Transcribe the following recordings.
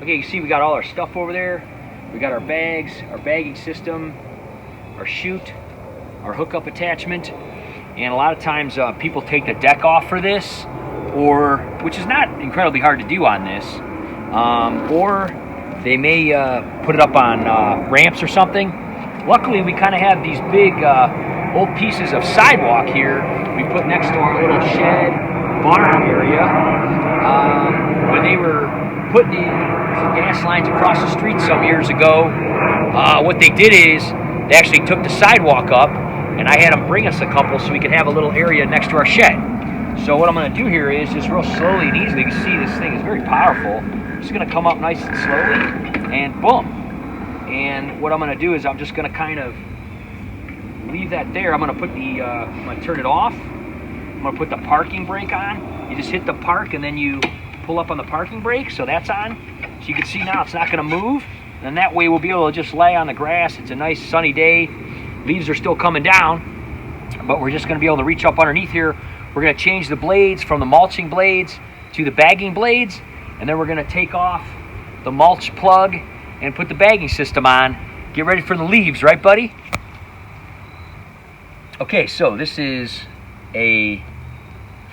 Okay, you see we got all our stuff over there. We got our bags, our bagging system, our chute, our hookup attachment, and a lot of times people take the deck off for this, or which is not incredibly hard to do on this, or they may put it up on ramps or something. Luckily, we kind of have these big old pieces of sidewalk here we put next to our little shed barn area. When they were putting in gas lines across the street some years ago, what they did is they actually took the sidewalk up, and I had them bring us a couple so we could have a little area next to our shed. So what I'm going to do here is just real slowly and easily, you can see this thing is very powerful. I'm just going to come up nice and slowly, and boom. And what I'm going to do is I'm just going to kind of leave that there. I'm going to put the, I'm going to turn it off. I'm going to put the parking brake on. You just hit the park and then you pull up on the parking brake, so that's on. So you can see now it's not going to move. And that way we'll be able to just lay on the grass. It's a nice sunny day. Leaves are still coming down, but we're just going to be able to reach up underneath here. We're going to change the blades from the mulching blades to the bagging blades, and then we're going to take off the mulch plug and put the bagging system on. Get ready for the leaves, right, buddy? Okay, so this is a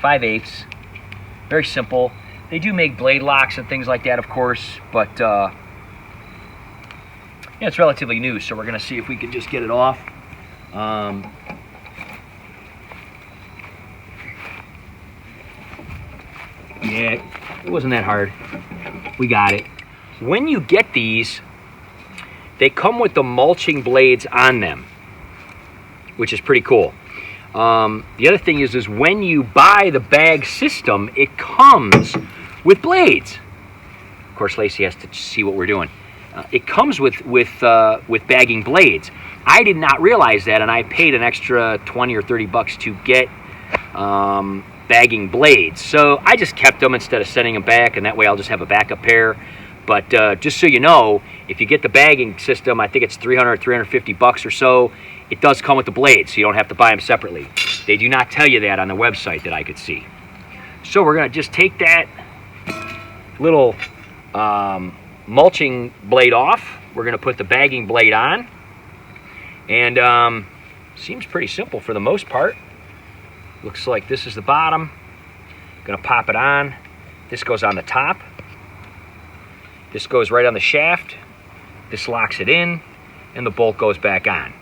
5/8. Very simple. They do make blade locks and things like that, of course, but yeah, it's relatively new, so we're going to see if we can just get it off. Yeah, it wasn't that hard. We got it. When you get these, they come with the mulching blades on them, which is pretty cool. The other thing is when you buy the bag system, it comes with blades. Of course, Lacey has to see what we're doing. It comes with bagging blades. I did not realize that, and I paid an extra 20 or 30 bucks to get bagging blades. So I just kept them instead of sending them back, and that way I'll just have a backup pair. But just so you know, if you get the bagging system, I think it's 300, 350 bucks or so. It does come with the blades, so you don't have to buy them separately. They do not tell you that on the website that I could see. So we're going to just take that little mulching blade off. We're going to put the bagging blade on. And seems pretty simple for the most part. Looks like this is the bottom. Going to pop it on. This goes on the top. This goes right on the shaft. This locks it in, and the bolt goes back on.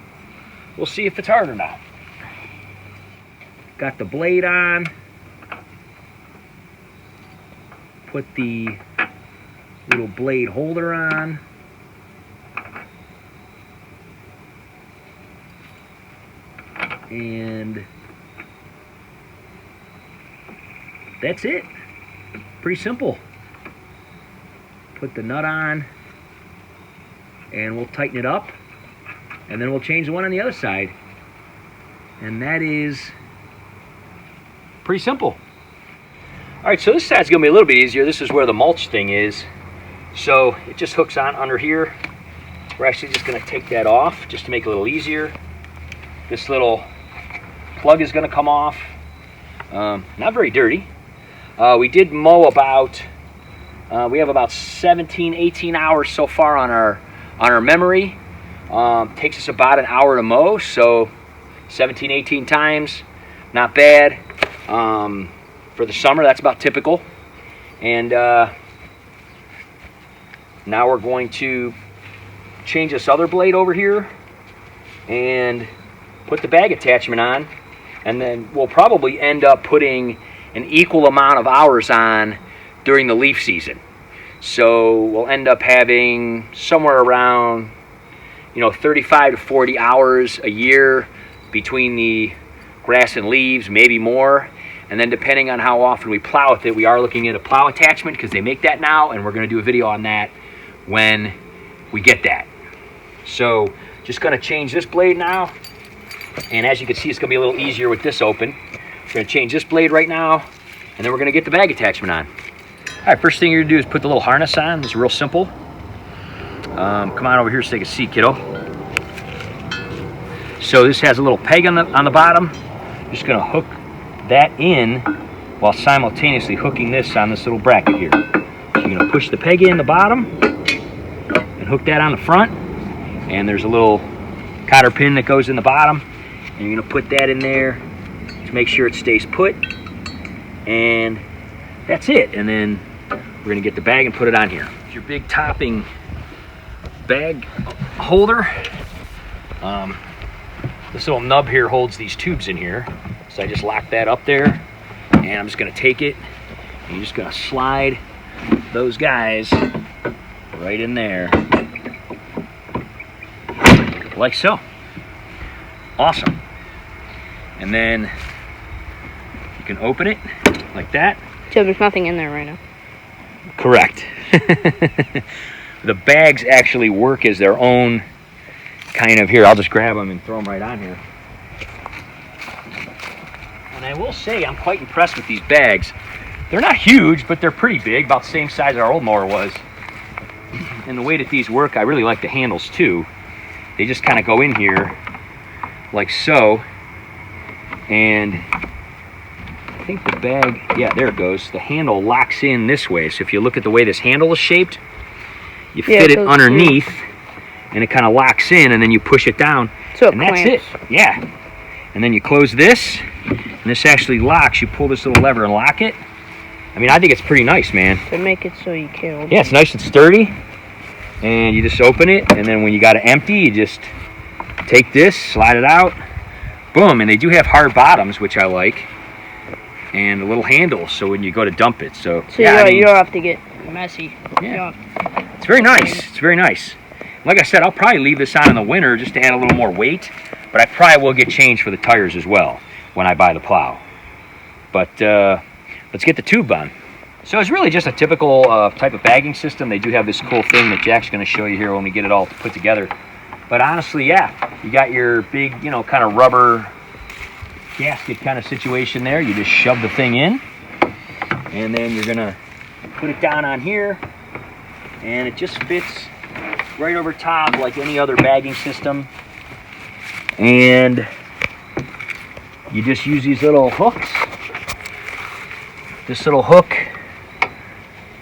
We'll see if it's hard or not. Got the blade on. Put the little blade holder on. And that's it. Pretty simple. Put the nut on, and we'll tighten it up, and then we'll change the one on the other side. And that is pretty simple. All right, so this side's gonna be a little bit easier. This is where the mulch thing is. So it just hooks on under here. We're actually just gonna take that off just to make it a little easier. This little plug is gonna come off. Not very dirty. We did mow about, we have about 17, 18 hours so far on our memory. Takes us about an hour to mow, so 17, 18 times, not bad. For the summer, that's about typical. And now we're going to change this other blade over here and put the bag attachment on, and then we'll probably end up putting an equal amount of hours on during the leaf season. So we'll end up having somewhere around 35 to 40 hours a year between the grass and leaves, maybe more. And then depending on how often we plow with it, we are looking at a plow attachment because they make that now, and we're going to do a video on that when we get that. So just going to change this blade now, and as you can see, it's going to be a little easier with this open. We're going to change this blade right now, and then we're going to get the bag attachment on. All right, first thing you're going to do is put the little harness on. It's real simple. Come on over here so they can see, kiddo. So this has a little peg on the bottom. Just going to hook that in while simultaneously hooking this on this little bracket here. So you're going to push the peg in the bottom and hook that on the front. And there's a little cotter pin that goes in the bottom. And you're going to put that in there to make sure it stays put. And that's it. And then we're going to get the bag and put it on here. It's your big topping bag holder. This little nub here holds these tubes in here. So I just lock that up there. And I'm just going to take it. And you're just going to slide those guys right in there. Like so. Awesome. And then you can open it like that. So there's nothing in there right now. Correct. The bags actually work as their own kind of, here, I'll just grab them and throw them right on here. And I will say I'm quite impressed with these bags. They're not huge, but they're pretty big, about the same size our old mower was. And the way that these work, I really like the handles too. They just kind of go in here like so. And I think the bag, yeah, there it goes. The handle locks in this way. So if you look at the way this handle is shaped, you fit it underneath and it kind of locks in, and then you push it down. So and that's it. Yeah. And then you close this, and this actually locks. You pull this little lever and lock it. I mean, I think it's pretty nice, man. To make it so you can't open it. Yeah, it's nice and sturdy. And you just open it, and then when you got it empty, you just take this, slide it out, boom. And they do have hard bottoms, which I like, and a little handle, so when you go to dump it. So yeah, you don't have to get messy. Yeah. It's very nice. It's very nice. Like I said, I'll probably leave this on in the winter just to add a little more weight, but I probably will get change for the tires as well when I buy the plow. But let's get the tube on. So it's really just a typical type of bagging system. They do have this cool thing that Jack's going to show you here when we get it all put together. But honestly, yeah, you got your big, you know, kind of rubber gasket kind of situation there. You just shove the thing in, and then you're going to put it down on here, and it just fits right over top like any other bagging system. And you just use these little hooks. This little hook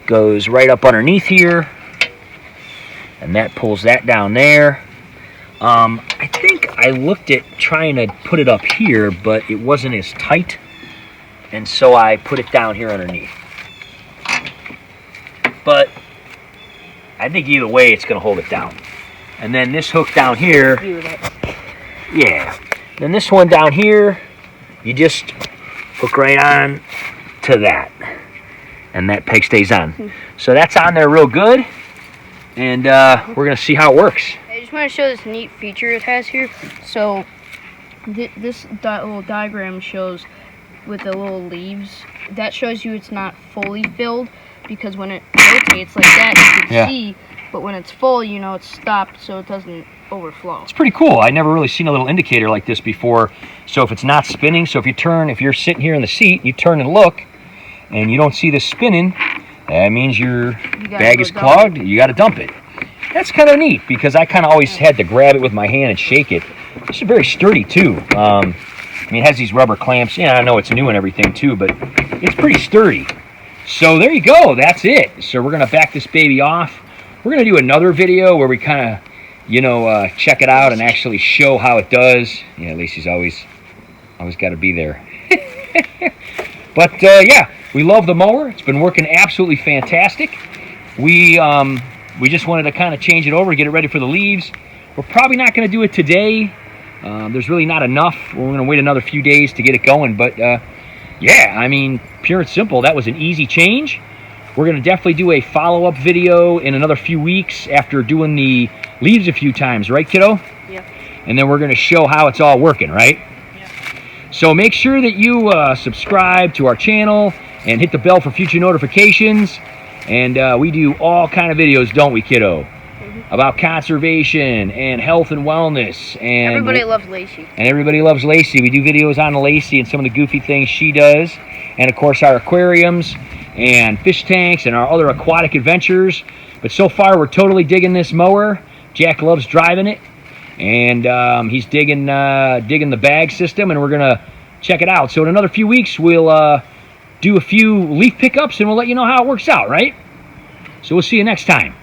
goes right up underneath here, and that pulls that down there. I think I looked at trying to put it up here, but it wasn't as tight, and so I put it down here underneath. But I think either way it's going to hold it down. And then this hook down here, yeah. Then this one down here, you just hook right on to that, and that peg stays on. So that's on there real good, and we're going to see how it works. I just want to show this neat feature it has here. So this little diagram shows with the little leaves. That shows you it's not fully filled, because when it rotates like that, you can see, but when it's full, you know it's stopped so it doesn't overflow. It's pretty cool. I never really seen a little indicator like this before. So if it's not spinning, so if you turn, if you're sitting here in the seat, you turn and look, and you don't see this spinning, that means your bag is clogged. You got to dump it. That's kind of neat, because I kind of always had to grab it with my hand and shake it. This is very sturdy too. I mean, it has these rubber clamps. Yeah, I know it's new and everything too, but it's pretty sturdy. So there you go. That's it. So we're going to back this baby off. We're going to do another video where we kind of, you know, check it out and actually show how it does. Yeah, Lacey's always got to be there. But yeah, we love the mower. It's been working absolutely fantastic. We just wanted to kind of change it over, get it ready for the leaves. We're probably not going to do it today. There's really not enough. We're going to wait another few days to get it going. But yeah, I mean, pure and simple, that was an easy change. We're going to definitely do a follow-up video in another few weeks after doing the leaves a few times, right, kiddo? Yeah. And then we're going to show how it's all working, right? Yeah. So make sure that you subscribe to our channel and hit the bell for future notifications. And we do all kind of videos, don't we, kiddo? About conservation and health and wellness. And everybody loves Lacey. And everybody loves Lacey. We do videos on Lacey and some of the goofy things she does. And, of course, our aquariums and fish tanks and our other aquatic adventures. But so far, we're totally digging this mower. Jack loves driving it. And he's digging the bag system, and we're going to check it out. So in another few weeks, we'll do a few leaf pickups, and we'll let you know how it works out, right? So we'll see you next time.